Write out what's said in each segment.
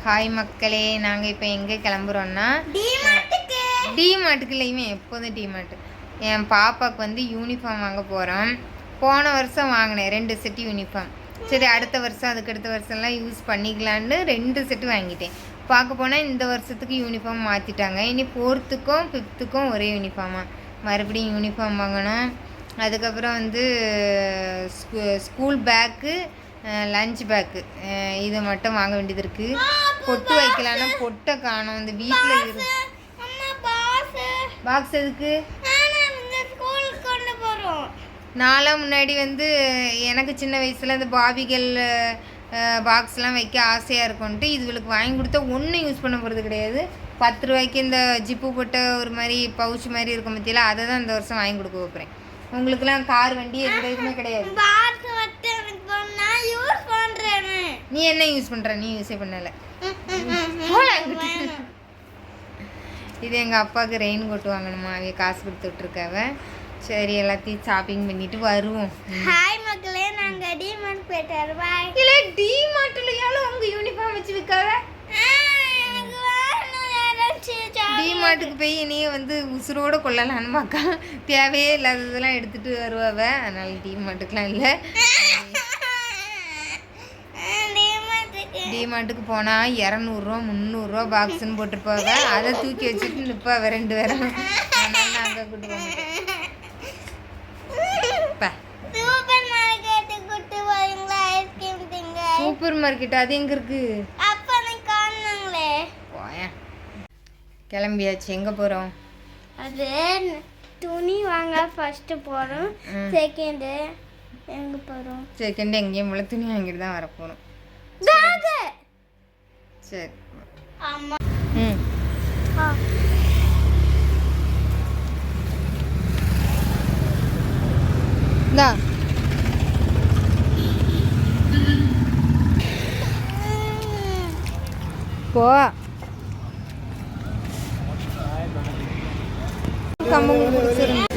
Hi மக்களே, நாங்கள் இப்போ எங்கே கிளம்புறோன்னா டிமார்ட்டுக்கு. இல்லையுமே எப்போதும் டிமார்ட்டு. என் பாப்பாவுக்கு வந்து யூனிஃபார்ம் வாங்க போகிறோம். போன வருஷம் வாங்கினேன் 2 செட்டு யூனிஃபார்ம். சரி, அடுத்த வருஷம் அதுக்கு அடுத்த வருஷம்லாம் யூஸ் பண்ணிக்கலான்னு 2 செட்டு வாங்கிட்டேன். பார்க்க போனால் இந்த வருஷத்துக்கு யூனிஃபார்ம் மாற்றிட்டாங்க. இனி 4த்துக்கும் 5த்துக்கும் ஒரே யூனிஃபார்மாக மறுபடியும் யூனிஃபார்ம் வாங்கணும். அதுக்கப்புறம் வந்து ஸ்கூல் பேக்கு, லஞ்ச் பேக்கு இது மட்டும் வாங்க வேண்டியது இருக்குது. பொட்டு வைக்கலான்னா பொட்டை காணும். இந்த வீட்டில் இருக்கு. பாக்ஸ் எதுக்கு? நான்லாம் முன்னாடி வந்து எனக்கு சின்ன வயசில் இந்த பாபிகள் பாக்ஸ்லாம் வைக்க ஆசையாக இருக்கும்ன்ட்டு இதுகளுக்கு வாங்கி கொடுத்தா ஒன்றும் யூஸ் பண்ண போகிறது கிடையாது. 10 ரூபாய்க்கு இந்த ஜிப்பு போட்ட ஒரு மாதிரி பவுச் மாதிரி இருக்கும் பற்றியில் அதை தான் இந்த வருஷம் வாங்கி கொடுக்க வைப்பேன். உங்களுக்குலாம் கார் வண்டி எந்த இதுவுமே கிடையாது. நீ என்ன யூஸ் பண்ணுற? நீ யூஸே பண்ணலை. இது எங்கள் அப்பாவுக்கு ரெயின் கோட் வாங்கணுமா, அவைய காசு கொடுத்துட்ருக்காவ. சரி, எல்லாத்தையும் ஷாப்பிங் பண்ணிட்டு வருவோம். ஹாய் மக்களே, நாங்கள் டிமார்ட் போயிட்டு வருவோம். இல்லை, டிமார்ட்லையாலும் அவங்க யூனிஃபார்ம் வச்சு விற்காவ. டிமார்ட்டுக்கு போய் இனியே வந்து உசுரோடு கொள்ளலான்னு பார்க்கா. தேவையே இல்லாததெல்லாம் எடுத்துகிட்டு வருவாவ. அதனால டிமார்ட்டுக்கெலாம் இல்லை. டிமார்ட்டுக்கு போனால் 200 300 பாக்ஸுன்னு போட்டிருப்பாவ. அதை தூக்கி வச்சுட்டு நிற்பாவ 2 பேரும். அதனால நான் அங்கே கூட்டு போங்க. சூப்பர் மார்க்கெட் அது எங்கே இருக்கு? கிளம்பியாச்சு. எங்கே போகிறோம்? அது துணி வாங்க ஃபர்ஸ்ட் போகிறோம். செகண்டு எங்கே போகிறோம்? செகண்ட் எங்கேயும் போல துணி வாங்கிட்டு தான் வர போகிறோம். சரி. ஆமா. இந்தா போ. கம்பங்க பிடிச்சிருந்து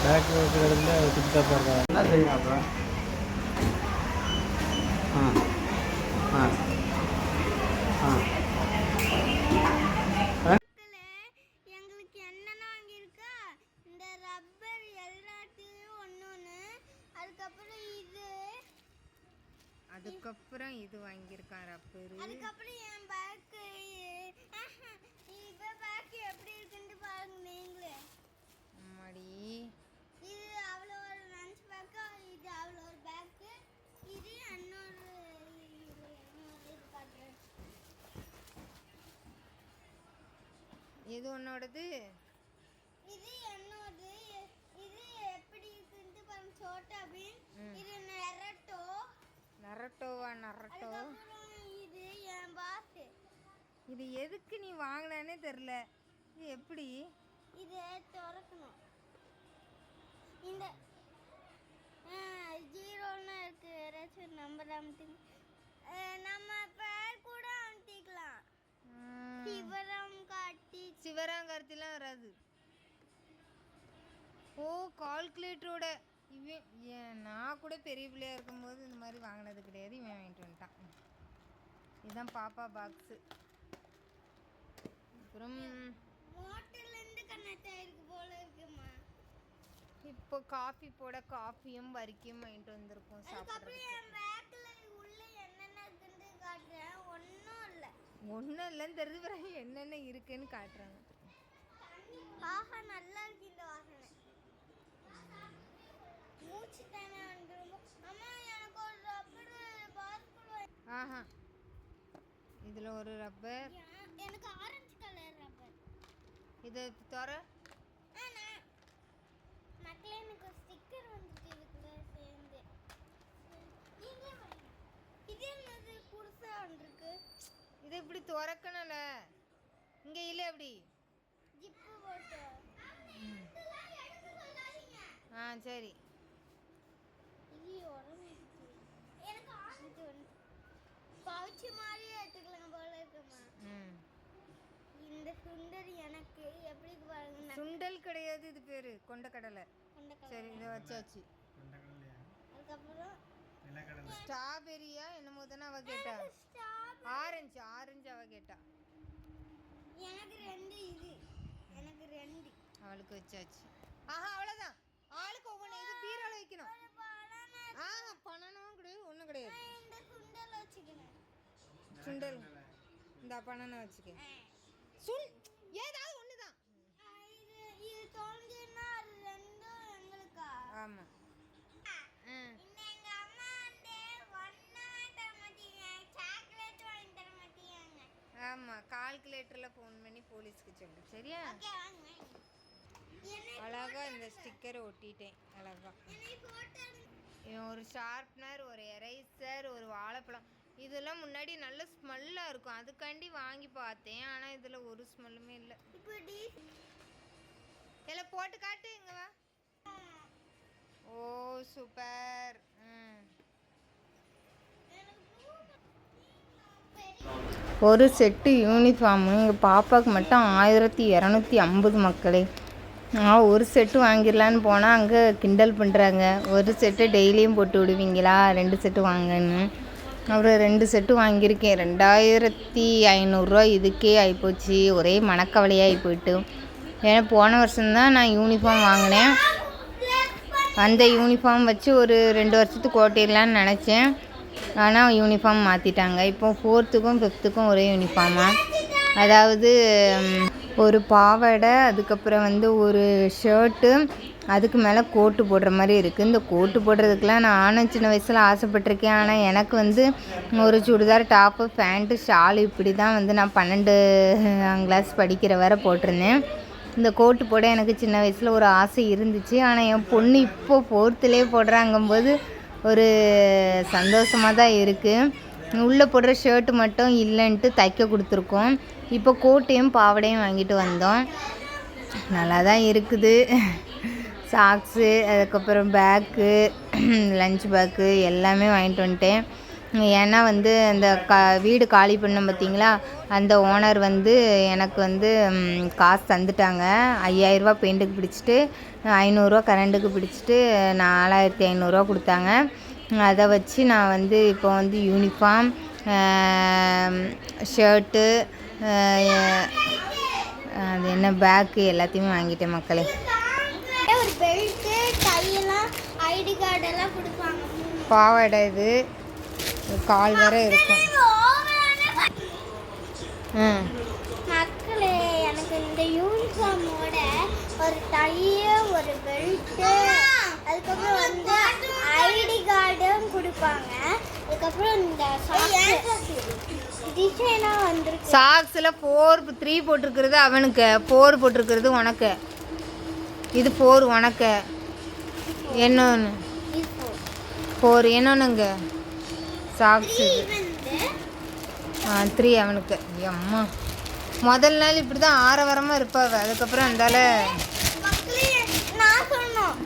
பேக் இருக்கிறதுல சுத்தா போடுறாங்க. என்ன செய்யணும் அப்புறம்? எங்களுக்கு என்னென்ன வாங்கியிருக்கா? இந்த ரப்பர் எல்லாத்தையும் ஒன்று. அதுக்கப்புறம் இது வாங்கியிருக்கான் ரப்பரு. அதுக்கப்புறம் என் பேக்கு. இப்போ பேக்கு எப்படி இருக்குன்னு பாருங்க நீங்களே. அம்மாடி, இது அவ்வளோ ஒரு லஞ்ச் பேக்கா, இது அவ்வளோ ஒரு பேக்கு, இது இன்னொரு இது காட்டுறேன். இது உன்னோடது, இது என்னோடது. இது எப்படி இருக்குன்னு பாருங்க. சோட்டா பீன். இது நரட்டோ. நரட்டோவா? நரட்டோ இது என் பாஸ். இது எதுக்கு நீ வாங்கினே தெரில. இது எப்படி? இதை திறக்கணும். இந்த 0ன்னு இருக்கு. ஏதாச்சும் நம்பர் அமுத்தி நம்ம பேர் கூட அமுத்திக்கலாம். சிவராங்கார்த்திலாம் வராது. ஓ, கால்குலேட்டரோட. இவன் நான் கூட பெரிய பிள்ளையா இருக்கும்போது இந்த மாதிரி வாங்கினது கிடையாது. இவன் வாங்கிட்டு வந்துட்டான். இதுதான் பாப்பா பாக்ஸு. அப்புறம் மோட்டர்லேருந்து கனெக்ட் ஆயிருக்கு போல இருக்குமா. இப்போ காஃபி போட காஃபியும் வரிக்கும் வாங்கிட்டு வந்திருக்கோம் சாப்பிட்றதுக்கு. என் பேக்கில் உள்ள என்னென்ன இருக்குன்னு காட்டுறேன். ஒன்றும் இல்லைன்னு தெரிஞ்சு பிறகு என்னென்ன இருக்குன்னு காட்டுறாங்க. ஆஹா, நல்லா இருக்கு இந்த வாசனை. மூச்சு தானே வந்துடும். அம்மா, எனக்கு ஒரு ரப்பர் பாஸ்கெட். ஆஹா, இதில் ஒரு ரப்பர். எனக்கு ஆரஞ்சு கலர் ரப்பர். இது தர மக்களே, எனக்கு ஒரு ஸ்டிக்கர் வந்துட்டு இதுக்குள்ள சேர்ந்து. இது என்னது புதுசா வந்திருக்கு? இது இப்படி திறக்கணும்ல. இங்கே இல்லை எப்படி ஜிப்பு போட்டு. சரி. இது உடம்பு எனக்கு ஆரஞ்சு பவுச்சு மாதிரி எடுத்துக்கலாம் போல இருக்குமா. இந்த சுண்டல் எனக்கு எப்படி பாருங்க. சுண்டல் கிடையாது, இது பேரு கொண்டக்கடலை. சரி, இதை வச்சாச்சு. அதுக்கப்புறம் ஸ்ட்ராபெரியா என்னமோ தானே அவ கேட்டா. ஆரஞ்சு அவ கேட்டா. எனக்கு 2 இது. எனக்கு 2. அவளுக்கு வச்சாச்சு. ஆஹா அவ்வளவுதான். ஆளுக்கு ஒவ்வொன்று. இது பீரோல வைக்கணும். பணனும் கிடையாது ஒன்றும் கிடையாது. இந்த சுண்டல் வச்சுக்கிறேன். சுண்டல் இந்த பணனை வச்சுக்க. ஏதாவது ஒன்று தான். இது தோணுதுன்னா அது 2 எங்களுக்கா? ஆமாம். எங்க அம்மா வந்து ஒண்ணா தர மாட்டீங்க, சாக்லேட் வாங்கி தர மாட்டீங்க. ஆமாம், கால்குலேட்டரில் ஃபோன் பண்ணி போலீஸ்க்கு சொல்லு. சரியா? ஓகே வாங்க. அழகா இந்த ஸ்டிக்கரை ஒட்டிட்டேன். அழகா ஒரு ஷார்ப்னர், ஒரு எரேசர், ஒரு வாழைப்பழம். இதெல்லாம் முன்னாடி நல்ல ஸ்மெல்லாக இருக்கும், அதுக்காண்டி வாங்கி பார்த்தேன். ஆனால் இதில் ஒரு ஸ்மெல்லுமே இல்லை. எல்லாம் போட்டு காட்டு. இங்கே வா. ஓ சூப்பர். ஒரு செட்டு யூனிஃபார்மு எங்கள் பாப்பாவுக்கு மட்டும் 1250 மக்களே. நான் ஒரு செட்டு வாங்கிடலான்னு போனால் அங்கே கிண்டல் பண்ணுறாங்க. ஒரு செட்டு டெய்லியும் போட்டு விடுவீங்களா, 2 செட்டு வாங்கன்னு. அப்புறம் 2 செட்டு வாங்கியிருக்கேன். 2500 இதுக்கே ஆகிப்போச்சு. ஒரே மனக்கவலையாகி போயிட்டு. ஏன்னா போன வருஷம்தான் நான் யூனிஃபார்ம் வாங்கினேன். அந்த யூனிஃபார்ம் வச்சு ஒரு 2 வருஷத்துக்கு ஓட்டிடலான்னு நினச்சேன். ஆனால் யூனிஃபார்ம் மாற்றிட்டாங்க. இப்போ 4த்துக்கும் 5த்துக்கும் ஒரே யூனிஃபார்மாக. அதாவது ஒரு பாவாடை, அதுக்கப்புறம் வந்து ஒரு ஷர்ட்டு, அதுக்கு மேலே கோட்டு போடுற மாதிரி இருக்குது. இந்த கோட்டு போடுறதுக்கெலாம் நான் சின்ன வயசில் ஆசைப்பட்டிருக்கேன். ஆனால் எனக்கு வந்து ஒரு சுடிதார், டாப்பு, பேண்ட்டு, ஷாலு இப்படி தான் வந்து நான் 12ஆம் கிளாஸ் படிக்கிற வரை போட்டிருந்தேன். இந்த கோட்டு போட எனக்கு சின்ன வயசில் ஒரு ஆசை இருந்துச்சு. ஆனால் என் பொண்ணு இப்போது 4த்துலேயே போடுறாங்கும்போது ஒரு சந்தோஷமாக தான் இருக்குது. உள்ளே போடுற ஷர்ட்டு மட்டும் இல்லைன்ட்டு தைக்க கொடுத்துருக்கோம். இப்போ கோட்டையும் பாவடையும் வாங்கிட்டு வந்தோம். நல்லா தான் இருக்குது. சாக்ஸு, அதுக்கப்புறம் பேக்கு, லஞ்ச் பேக்கு எல்லாமே வாங்கிட்டு வந்துட்டேன். ஏன்னா வந்து அந்த வீடு காலி பண்ணோம் பார்த்தீங்களா, அந்த ஓனர் வந்து எனக்கு வந்து காசு தந்துட்டாங்க. 5000 பெயிண்ட்டுக்கு பிடிச்சிட்டு, 500 கரண்ட்டுக்கு பிடிச்சிட்டு 4500 கொடுத்தாங்க. அதை வச்சு நான் வந்து இப்போ வந்து யூனிஃபார்ம், ஷர்ட்டு, அது என்ன பேக்கு எல்லாத்தையுமே வாங்கிட்டேன் மக்களே. ஒரு பெல்ட்டு, கையெல்லாம், ஐடி கார்டெல்லாம் கொடுப்பாங்க. பாவாடை இது கால் வர இருக்கும். மக்களே, எனக்கு இந்த யூனிஃபார்மோட ஒரு டைய, ஒரு பெல்ட்டு, அதுக்கப்புறம் வந்து ஐடி கார்டும் கொடுப்பாங்க. அதுக்கப்புறம் இந்த டிசைனாக வந்துருக்கு. சாக்ஸில் 4-3 போட்டிருக்கிறது அவனுக்கு, 4 போட்டிருக்கிறது உனக்கு. இது 4 உனக்கு. என்னொன்று 4 என்னொன்னுங்க சாக்ஸு. 3 அவனுக்கு. அம்மா முதல் நாள் இப்படி தான் ஆரவாரமாக இருப்பாவ. அதுக்கப்புறம் அந்தால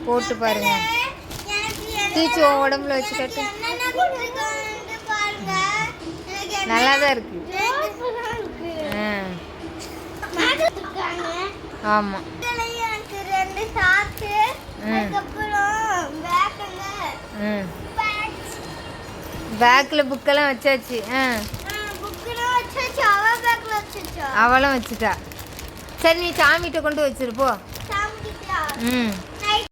போட்டு பாருங்க. தீச்சு உடம்புல வச்சு கட்டு. நல்லா தான் இருக்கு. ஆமாம். பேக்கில் புக்கெல்லாம் வச்சாச்சு. அவளும் வச்சுட்டா. சரி நீ சாமிகிட்ட கொண்டு வச்சிருப்போ. ம்